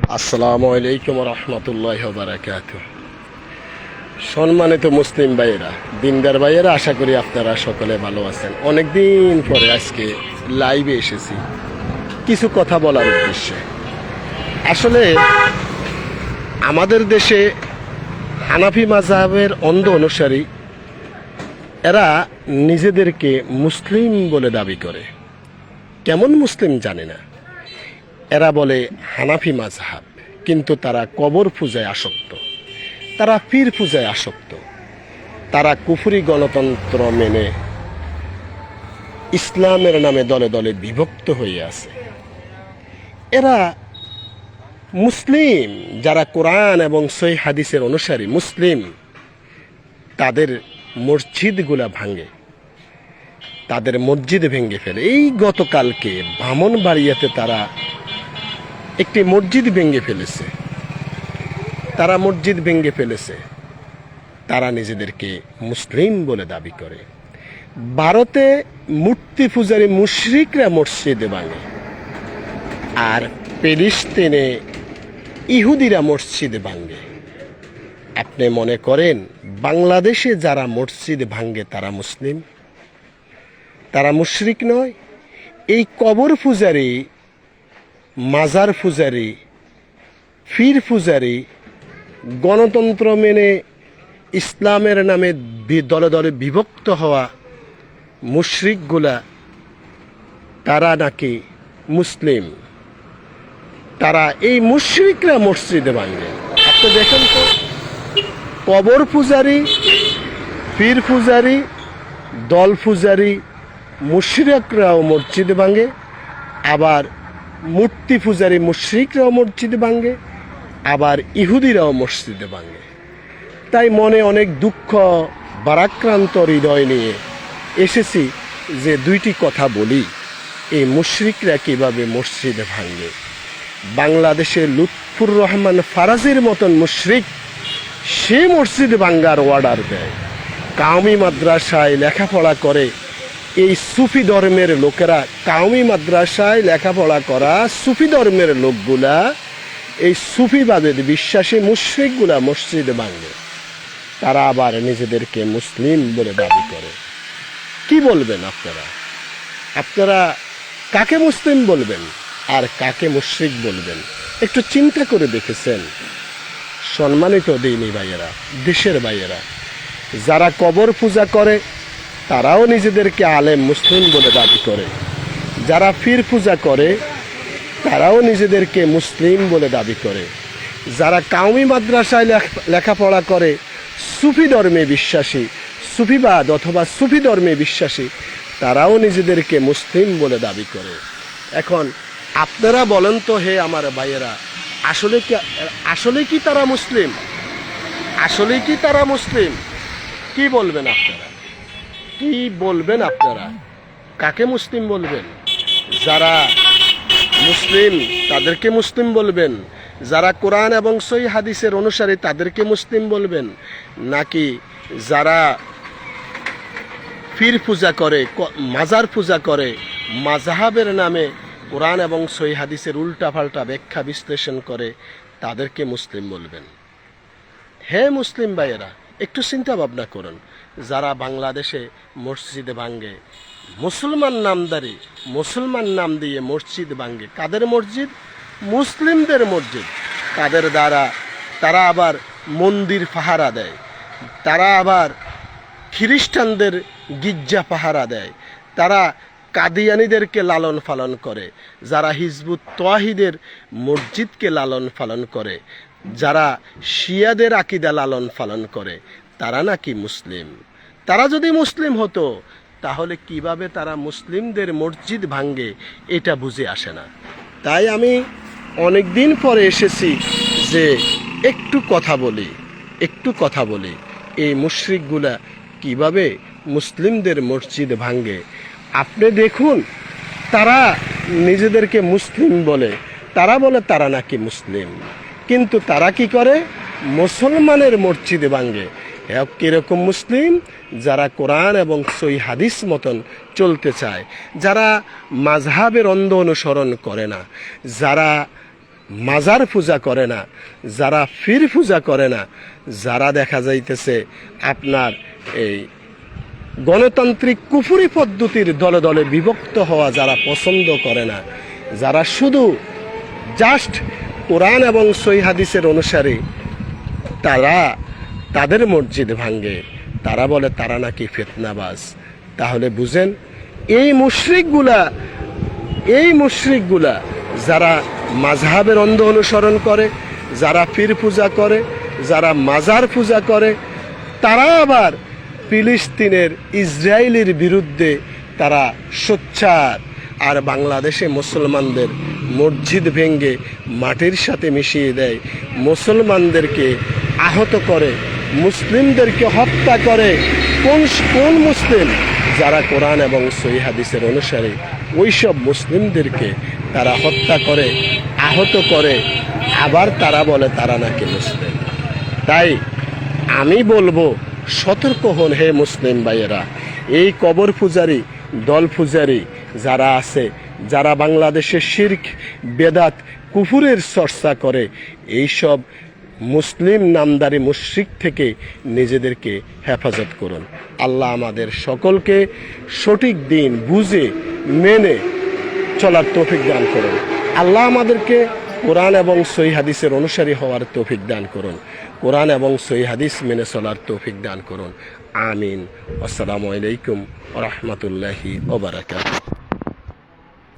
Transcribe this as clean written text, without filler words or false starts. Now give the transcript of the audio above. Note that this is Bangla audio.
আসসালামু আলাইকুম রহমতুল্লাহ বারাকাতুহু। সম্মানিত মুসলিম ভাইয়েরা, দিনদার ভাইয়েরা, আশা করি আপনারা সকলে ভালো আছেন। অনেকদিন পরে আজকে লাইভে এসেছি কিছু কথা বলার উদ্দেশ্যে। আসলে আমাদের দেশে হানাফি মাযহাবের অন্ধ অনুসারী এরা নিজেদেরকে মুসলিম বলে দাবি করে। কেমন মুসলিম জানি না। এরা বলে হানাফি মাযহাব, কিন্তু তারা কবর পূজায় আসক্ত, তারা পীর পূজায় আসক্ত, তারা কুফরি গণতন্ত্র মেনে ইসলামের নামে দলে দলে বিভক্ত হয়ে আছে। এরা মুসলিম, যারা কোরআন এবং সহিহ হাদিসের অনুসারী মুসলিম, তাদের মসজিদগুলা ভাঙে, তাদের মসজিদ ভেঙে ফেলে। এই গতকালকে ব্রাহ্মণবাড়িয়াতে তারা একটি মসজিদ ভেঙে ফেলেছে। তারা নিজেদেরকে মুসলিম বলে দাবি করে। ভারতে মূর্তি পূজারী মুশরিকরা মসজিদে ভাঙে, আর ফিলিস্তিনে ইহুদিরা মসজিদ ভাঙে। আপনি মনে করেন বাংলাদেশে যারা মসজিদ ভাঙে তারা মুসলিম? তারা মুশরিক নয়? এই কবর পূজারী, মাজার পূজারী, পীর পূজারী, গণতন্ত্র মেনে ইসলামের নামে দলে দলে বিভক্ত হওয়া মুশরিকগুলা, তারা নাকি মুসলিম। তারা এই মুশরিকরা মসজিদে ভাঙে। আপনি দেখেন তো, কবর পূজারী, পীর পূজারী, দল পূজারী মুশরিকরাও মসজিদ ভাঙে, আবার মূর্তি পূজারী মুশরিকরাও মসজিদ ভাঙে, আবার ইহুদিরাও মসজিদে ভাঙে। তাই মনে অনেক দুঃখ, ভারাক্রান্ত হৃদয় নিয়ে এসেছি যে দুইটি কথা বলি। এই মুশরিকরা কিভাবে মসজিদে ভাঙে। বাংলাদেশে লুৎফুর রহমান ফারাজির মতন মুশরিক, সে মসজিদ ভাঙ্গার অর্ডার দেয়। কাউমি মাদ্রাসায় লেখাপড়া করে এই সুফি ধর্মের লোকেরা, কাউমি মাদ্রাসায় লেখাপড়া করা সুফি ধর্মের লোকগুলা, এই সুফিবাদের বিশ্বাসী মুশরিকগুলা মসজিদ ভাঙে। তারা আবার নিজেদেরকে মুসলিম বলে দাবি করে। কি বলবেন আপনারা? আপনারা কাকে মুসলিম বলবেন আর কাকে মুশরিক বলবেন? একটু চিন্তা করে দেখেছেন? সম্মানিত দিনী ভাইয়েরা, দেশের ভাইয়েরা, যারা কবর পূজা করে তারাও নিজেদেরকে আলেম মুসলিম বলে দাবি করে। যারা পীর পূজা করে তারাও নিজেদেরকে মুসলিম বলে দাবি করে। যারা কাউমি মাদ্রাসায় লেখাপড়া করে, সুফি ধর্মে বিশ্বাসী, সুফিবাদ অথবা সুফি ধর্মে বিশ্বাসী, তারাও নিজেদেরকে মুসলিম বলে দাবি করে। এখন আপনারা বলেন তো, হে আমার ভাইয়েরা, আসলে কি তারা মুসলিম? আসলে কি তারা মুসলিম? কি বলবেন আপনারা? কি বলবেন আপনারা? কাকে মুসলিম বলবেন? যারা মুসলিম তাদেরকে মুসলিম বলবেন? যারা কোরআন এবং সহিহ হাদিসের অনুসারী তাদেরকে মুসলিম বলবেন? নাকি যারা পীর পূজা করে, মাজার পূজা করে, মাযহাবের নামে কোরআন এবং সহিহ হাদিসের উল্টাপাল্টা ব্যাখ্যা বিশ্লেষণ করে, তাদেরকে মুসলিম বলবেন? হে মুসলিম ভাইয়েরা, একটু চিন্তা ভাবনা করুন। যারা বাংলাদেশে মসজিদে ভাঙ্গে, মুসলমান নামদারি, মুসলমান নাম দিয়ে মসজিদ ভাঙ্গে, কাদের মসজিদ? মুসলিমদের মসজিদ। তাদের দ্বারা তারা আবার মন্দির পাহারা দেয়, তারা আবার খ্রিস্টানদের গির্জা পাহারা দেয়, তারা কাদিয়ানীদেরকে লালন পালন করে, যারা হিজবুত তওয়াহিদের মসজিদকে লালন পালন করে, যারা শিয়াদের আকীদা লালন পালন করে, তারা নাকি মুসলিম। তারা যদি মুসলিম হতো তাহলে কিভাবে তারা মুসলিমদের মসজিদ ভাঙ্গে, এটা বুঝে আসে না। তাই আমি অনেক দিন পরে এসেছি যে একটু কথা বলি এই মুশরিকগুলা কিভাবে মুসলিমদের মসজিদ ভাঙ্গে। আপনি দেখুন, তারা নিজেদেরকে মুসলিম বলে, তারা বলে তারা নাকি মুসলিম, কিন্তু তারা কি করে? মুসলমানের মসজিদ ভাঙ্গে। কিরকম মুসলিম? যারা কোরআন এবং সহিহ হাদিস মতন চলতে চায়, যারা মাযহাবের অন্ধ অনুসরণ করে না, যারা মাজার পূজা করে না, যারা পীর পূজা করে না, যারা দেখা যাইতেছে আপনার এই গণতান্ত্রিক কুফরি পদ্ধতির দলে দলে বিভক্ত হওয়া যারা পছন্দ করে না, যারা শুধু জাস্ট কোরআন এবং সহিহ হাদিসের অনুসারী, তারা তাদের মসজিদ ভাঙ্গে, তারা বলে তারা নাকি ফিতনাবাজ। তাহলে বুঝেন এই মুশরিকগুলা যারা মাযহাবের অন্ধ অনুসরণ করে, যারা পীর পূজা করে, যারা মাজার পূজা করে, তারা আবার ফিলিস্তিনের ইসরায়েলের বিরুদ্ধে তারা সোচ্চার। আর বাংলাদেশে মুসলমানদের মসজিদ ভেঙ্গে মাটির সাথে মিশিয়ে দেয়, মুসলমানদেরকে আহত করে, মুসলিমদেরকে হত্যা করে। কোন মুসলিম? যারা কোরআন এবং সহিহ হাদিসের অনুসারী, ওইসব মুসলিমদেরকে তারা হত্যা করে, আহত করে, আবার তারা বলে তারা নাকি মুসলিম। তাই আমি বলবো, সতর্ক হন হে মুসলিম ভাইয়েরা। এই কবর পূজারী, দল পূজারী যারা আছে, যারা বাংলাদেশের শিরক, বেদাত, কুফুরের চর্চা করে, এইসব মুসলিম নামদারি মুশরিক থেকে নিজেদেরকে হেফাজত করুন। আল্লাহ আমাদের সকলকে সঠিক দিন বুঝে মেনে চলার তৌফিক দান করুন। আল্লাহ আমাদেরকে কোরআন এবং সহিহ হাদিসের অনুসারী হওয়ার তৌফিক দান করুন। কোরআন এবং সহিহ হাদিস মেনে চলার তৌফিক দান করুন। আমিন। আসসালামু আলাইকুম ওয়া রাহমাতুল্লাহি ওয়া বারাকাতুহু।